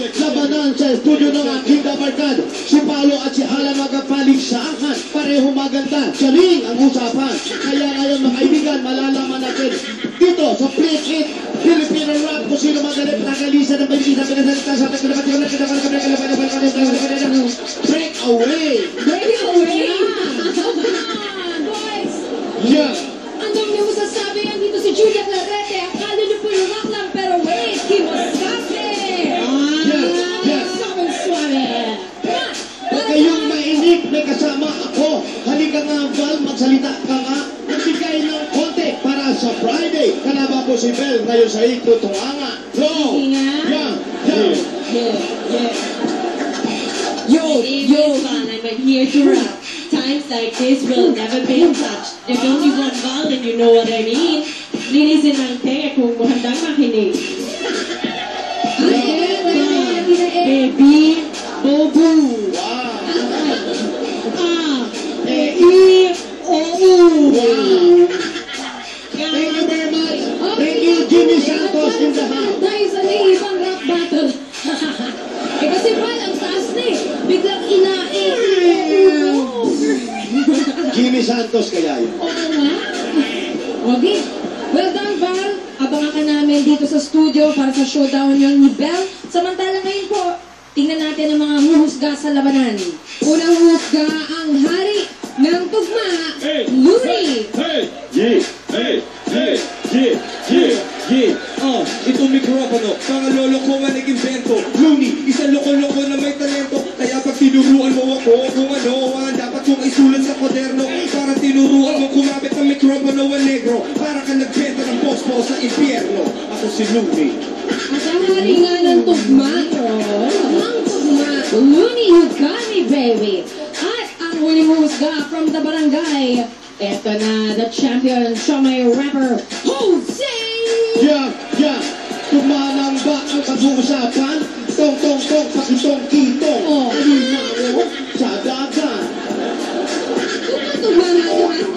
Labanan sa studio ng aking kabarkada. Si Paolo at si Alan magpaligsahan. Pareho maganda. Galing ang usapan. Kaya ngayon mga kaibigan, malalaman natin dito sa Play It Filipino Rap kung sino magalit nakalisa ng balita pinasalita sa ating break away. Break away! Boys! Yeah. Ang dami mo sasabi yan dito si Julia Clarete. Akala niyo po yung rock lang, pero wait, Kimasabi! Huwag kayong mainip, may kasama ako. Halika nga, Val, magsalita ka nga. Nagbigay ng konti para sa Friday. Kalaba po si Bel ngayon sa Ikutunganga. Go! Yeah. Yo, Val, I'm here to rap. Times like this will never be touched. There's only one Val and you know what I mean. Linisin ang tenga kung handang makinig. Baby, Bobo. Thank you very much. Thank you, Jimmy Santos in the house. Dahil sa ibang rap battle. Kasi Val, ang taas na eh. Biglang inain. Jimmy Santos kaya yun. Oo nga. Okay. Well done, Val. Abangan ka namin dito sa studio para sa showdown yun ni Bel. Samantala ngayon po, tingnan natin ang mga huhusga sa labanan. Unang huhusga ang hari ng tugma, Looney. Itong mikropono, mga lolo ko nga nag-invento. Looney, isang loko-loko na may talento. Kaya pag tinuruan mo ako kung ano ang dapat kong isulat sa kwaderno, para tinuruan mo kumapit ng mikropono o negro, para ka nagbenta ng pospo sa impyerno. Ako si Looney. At ang hari nga ng tugma, Looney, you got me, baby. At ang huling husga from the barangay, eto na, the champion, Shomai rapper, Jose! Yeah. Tumanang ba ang pag-uusapan? Tong, pakitong-kitong. Alina mo sa dagat. Tugma natin,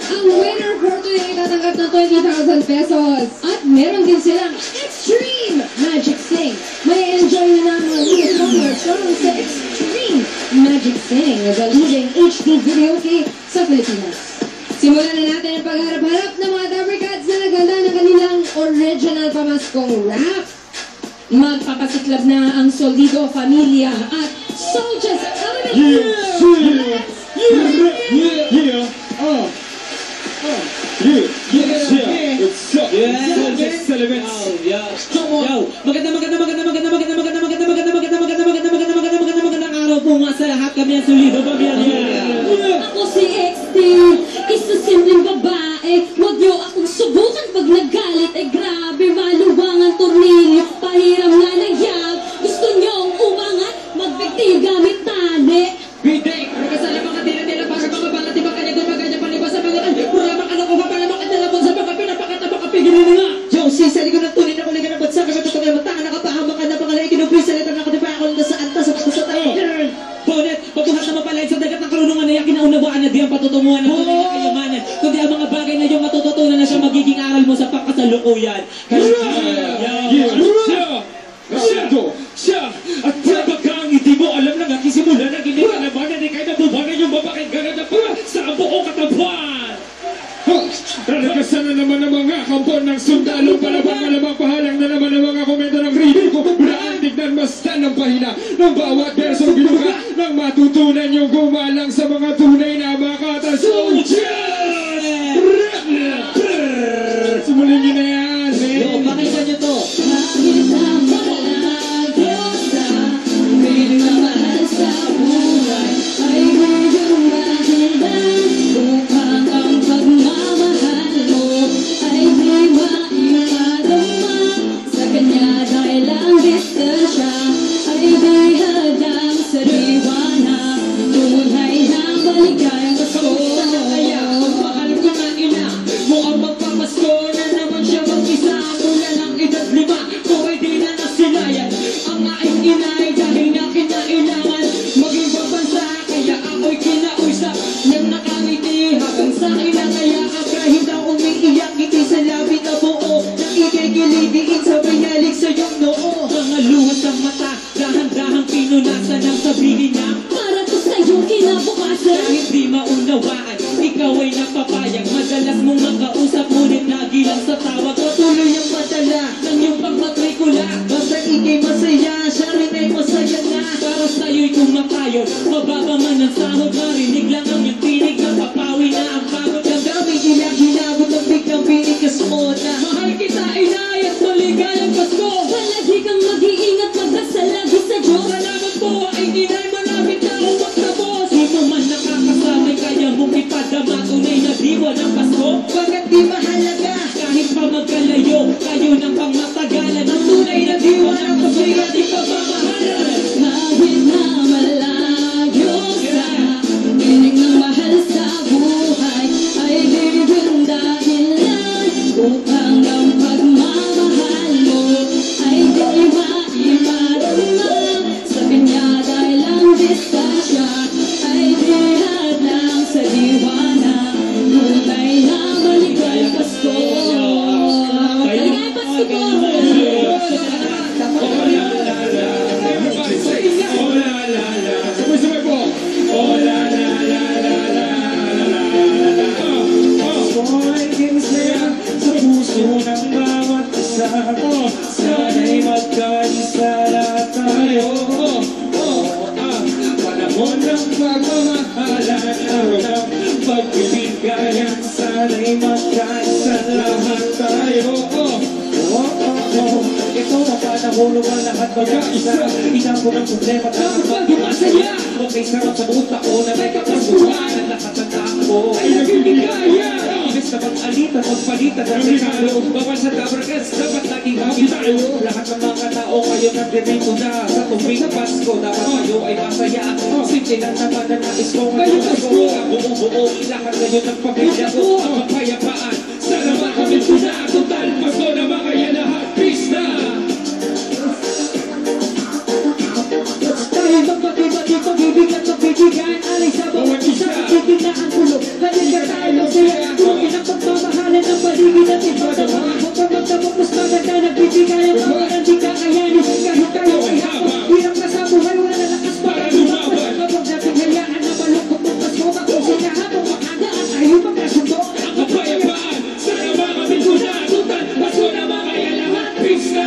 ang winner for today tatanggap ng 20,000 pesos. At meron din silang Extreme Magic Sing. May enjoy na ng mga lead members sa Extreme Magic Sing, the leading HD video key sa Pilipinas. Simulan na natin ang pagharap-harap ng mga Dabricats na naganda ng kanilang original pamaskong rap. Magpapasiklab na ang Solido Familia at Soldiers Element. Soldiers Elements. Magandang araw po nga sa lahat. Kami ang Solido Familia. Ako si XT, isa simpleng babae. Huwag niyo akong subukan pag nagalit. Grabe, maluwang ang tornilyo. Pahiram nga ng yag. Gusto niyong umangat, magbigti gamit tali. Biday, kasala mga tila-tila para mga balat, ibang kanya doon magkanya palibas sa mga programang anak ko kapala makatalabon sa mga pinapakata makapigilin na nga. Josie, sa likod ng tuloy na kuligan ng bansa, kapatutugay matangan, nakapahamak ka na pangalay, kinupisalit ang nakatipaakol na saan ta sa pagkasatay. Bonnet, pagbuhat na mapalain sa dagat ng karunungan na yan, kinaunawaan na di ang patutunguhan ng tunay na kayamanan, kundi ang mga bagay na yung matututunan na siya magiging aral mo sa pagkasalukuyan. Siya! At kapag kang hindi mo alam na nagsisimula na hindi ka naman na di kayo nabubanan yung mapakinggan na para sa buong katawan! Naragasan na naman ang mga kampon ng sundalong palabang malamang pahalang na naman ang mga komento ng reading ko. Bulaan tignan basta ng pahina ng bawat bersong binuga nang matutunan yung gumalang sa mga tunay na makata. Soldier! Simulan nyo na yan, eh! Yo, pakita nyo to! Sa kanya dahil ang distansya ay di hada. ang pagmamahal mo ay di maimarama. Sa pinyada lang distansya ay di hadlang sa diwana. Tunay na maligayang Pasko. Maligayang Pasko po! Sabay-sabay po. Oh la la la la la la la la. Naging saya sa puso ng bawat isa. Sana'y magkaisa lahat tayo. Panahon ng pagmamahalan, araw ng pagbibigayan. Sana'y magkaisa lahat tayo. Ito ang panahon ng lahat mag-aisa. Inapon ang problema at ang pagmasaya. Okay, sarap sa buong taon na may kapasuhan. Ang lahat ng tao ay nagbiligaya. Imbes na mag-alitan, magpalitan ng regalo. Bawal sa tabragas, dapat laging happy tayo. Lahat ng mga tao kayo nagdirito na. Sa tuwing Pasko, dapat kayo ay masaya. Simple lang naman na nais ko ngayon Pasko. Ang buong-buo, lahat ngayon ng pamilya ko. Ang kapayapaan, salamat kami po na. Total Pasko na makaya lahat. Peace na! Dahil magbati-bati, pag-ibig at pag-ibigan. Alay sa bawat isa, pag-ibig na ang tulog. Halika tayo masaya. Tulungin ang pagmamahalan ng paligid at ipagawa. Huwag kang magdamok, mas maganda nagbibigay ang mga hindi kakayanin. Kahit tayo ay hapon, hirap na sa buhay, wala na lakas para lumaban. Kapag natin hayaan na malungkot ng Pasko, mag-usay na habang makada at tayo magkasundo. Ang kapayapaan, sana makamit ko na. Tutan, Pasko na makaya lahat. Peace na!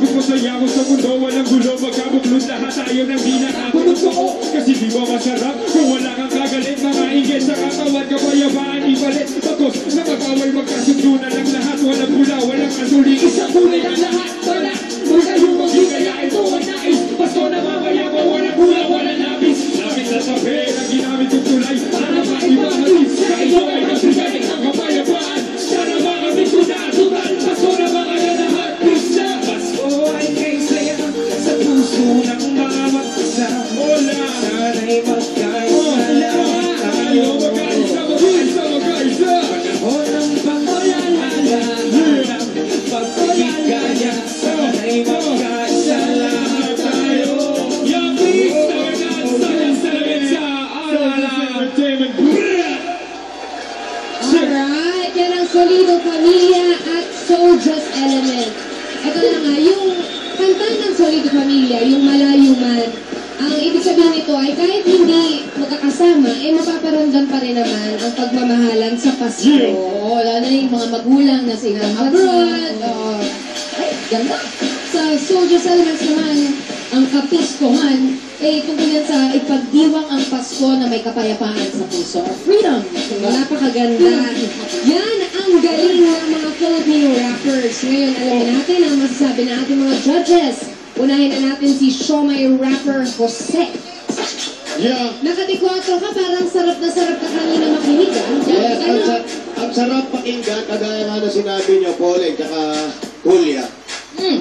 Masaya ko sa mundo, walang gulo, magkabuklod lahat tayo ng hinakabulog ko. Kasi di ba masarap kung wala kang kagalit, mga inggit sa katawan, kapayapaan ipalit. Bakos na mag-away, magkasundo na lang lahat, walang pula, walang asuli, isang kulay ang lahat. Wala, kung kayo magigaya, ito ang nais. Pasko na mamaya ko, walang pula, walang labis. Lapit na sa pera, ginamit kong tulay, para maibahagi, sa ito ay nagbigay ang kapayapaan. Sana makamit ko na, tutal, Pasko na makaya lahat. Peace na! Ay kay saya sa puso ng bawat isa. Sana'y magkaisa lahat tayo. Magkaisa! Panahon ng pag-alala, ng pagbibigaya. Sana'y magkaisa lahat tayo. Please, salamat sa Alala Entertainment. Alright, yan ang Solido Familia at Soulja's Element. Ito na nga, yung kanta ng Solido Familia, yung Malayo Man, ang ibig sabihin nito ay kahit hindi magkakasama, eh mapaparamdam pa rin naman ang pagmamahalan sa Pasko. Lalo na yung mga magulang na sila abroad. Ay, ganda. Sa Soulja's Elements naman, ang kapiskohan, eh tungkol yan sa ipagdiwang ang Pasko na may kapayapaan sa puso. Freedom! Napakaganda. Yan ang galing ng mga Filipino rappers. Ngayon, alamin natin ang masasabi ng ating mga judges. Unahin na natin si Shomai rapper Jose. Yeah. Nakati-4 ka, parang sarap na kanina makinig. Yes, ang sarap pakinggan, kagaya nga na sinabi niyo, Pauline, tsaka Julia.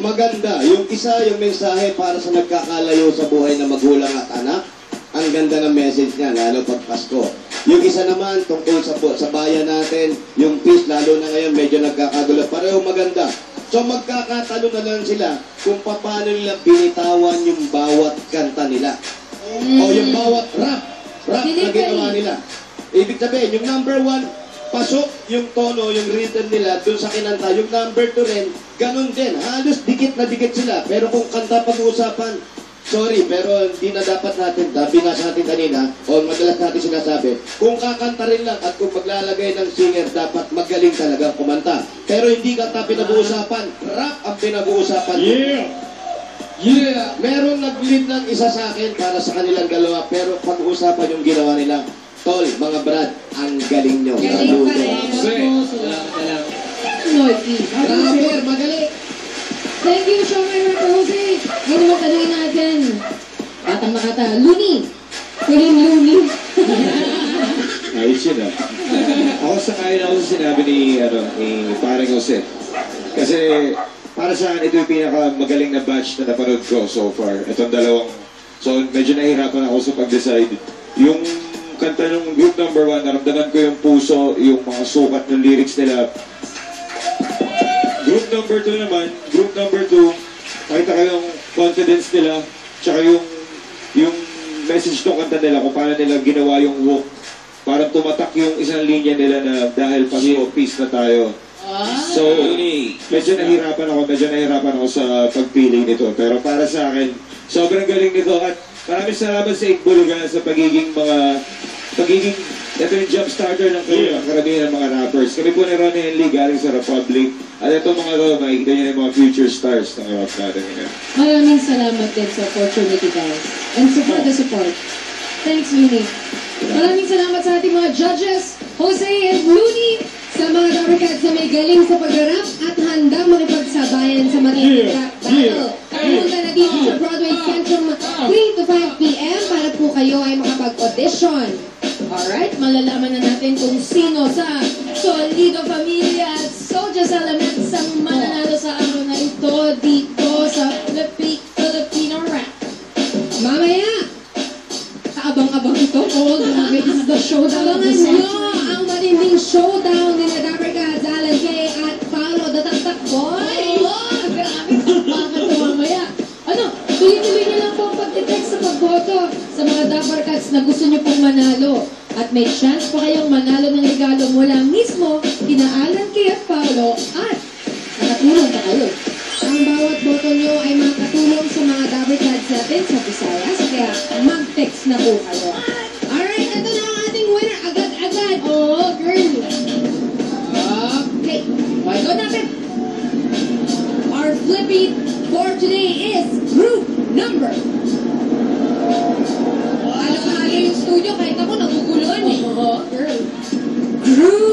Maganda. Yung isa, yung mensahe para sa nagkakalayo sa buhay na magulang at anak. Ang ganda ng message niya, lalo pag Pasko. Yung isa naman, tungkol sa bayan natin, yung peace, lalo na ngayon, medyo nagkakagulo. Pareho maganda. So magkakatalo na lang sila kung paano nila binitawan yung bawat kanta nila. O yung bawat rap na ginawa nila. Ibig sabihin, yung number 1, pasok yung tono, yung rhythm nila dun sa kinanta. Yung number 2 rin, ganun din. Halos dikit na dikit sila. Pero kung kanta pag-uusapan, sorry, pero hindi na dapat natin, binasa natin kanina, o madalas natin sinasabi, kung kakanta rin lang at kung maglalagay ng singer, dapat magaling talaga kumanta. Pero hindi kanta pinag-uusapan, rap ang pinag-uusapan. Yeah! Meron nag-lead ng isa sa akin para sa kanilang dalawa, pero pag-uusapan yung ginawa nila. Tol, mga brad, ang galing nyo. Galing pa rin. Rapper, magaling. Thank you, Shomai rapper Jose. Ngayon naman tanongin natin. Batang makata, Luni. Pwedeng Luni. Ayos yun ah. Ako sangayon ako sa sinabi ni Parang Jose. Kasi para sa akin, ito yung pinakamagaling na batch na napanood ko so far. Itong dalawang. So medyo nahihirapan ako sa pag-decide. Yung kanta ng group number 1, naramdaman ko yung puso, yung mga sukat ng lyrics nila. number 2 naman, group number 2, makita ko yung confidence nila, tsaka yung message ng kanta nila kung paano nila ginawa yung hook. Parang tumatak yung isang linya nila na dahil peace na tayo. So, medyo nahirapan ako sa pagpili nito. Pero para sa akin, sobrang galing nito at maraming salamat sa Ikbulugan sa pagiging ito yung jump starter ng karamihan ng mga rappers. Kami po ni Ronnie Henley galing sa Republic. At ito mga to, makikita nyo yung mga future stars ng rap natin. Maraming salamat din sa opportunity, guys. And for the support. Thanks, Looney. Maraming salamat sa ating mga judges, Jose and Looney, sa mga Dabarkads na may galing sa pag-rap at handang makipagsabayan sa matinding rap battle. Pumunta na dito sa Broadway Centrum 3 to 5 p.m. para po kayo ay makapag-audition. Alright, malalaman na natin kung sino sa Solido Familia at Soldiers Elements ang mananalo sa araw na ito dito sa Filipino Rap. Mamaya, kaabang-abang ito po. Grabe, is the showdown. Abangan nyo ang matinding showdown ni Dabarkads, Alan K. at Paolo the Taktak Boy. Grabe, bakit ito mamaya? Tuloy-tuloy nyo lang po ang pag-text sa pagboto sa mga Dabarkads na gusto nyo pong manalo. At may chance pa kayong manalo ng regalo mula mismo kina Alan K. at Paolo at nakatulong pa kayo. Ang bawat boto nyo ay makatulong sa mga Dabarkads natin sa Visayas, kaya mag-text na po kayo. Alright, ito na ang ating winner. Agad-agad. Oh, girl. Okay. Okay, go natin. Our flippy for today is group number. Alam na yung studio, kahit ako naguguluhan eh. Girl. Group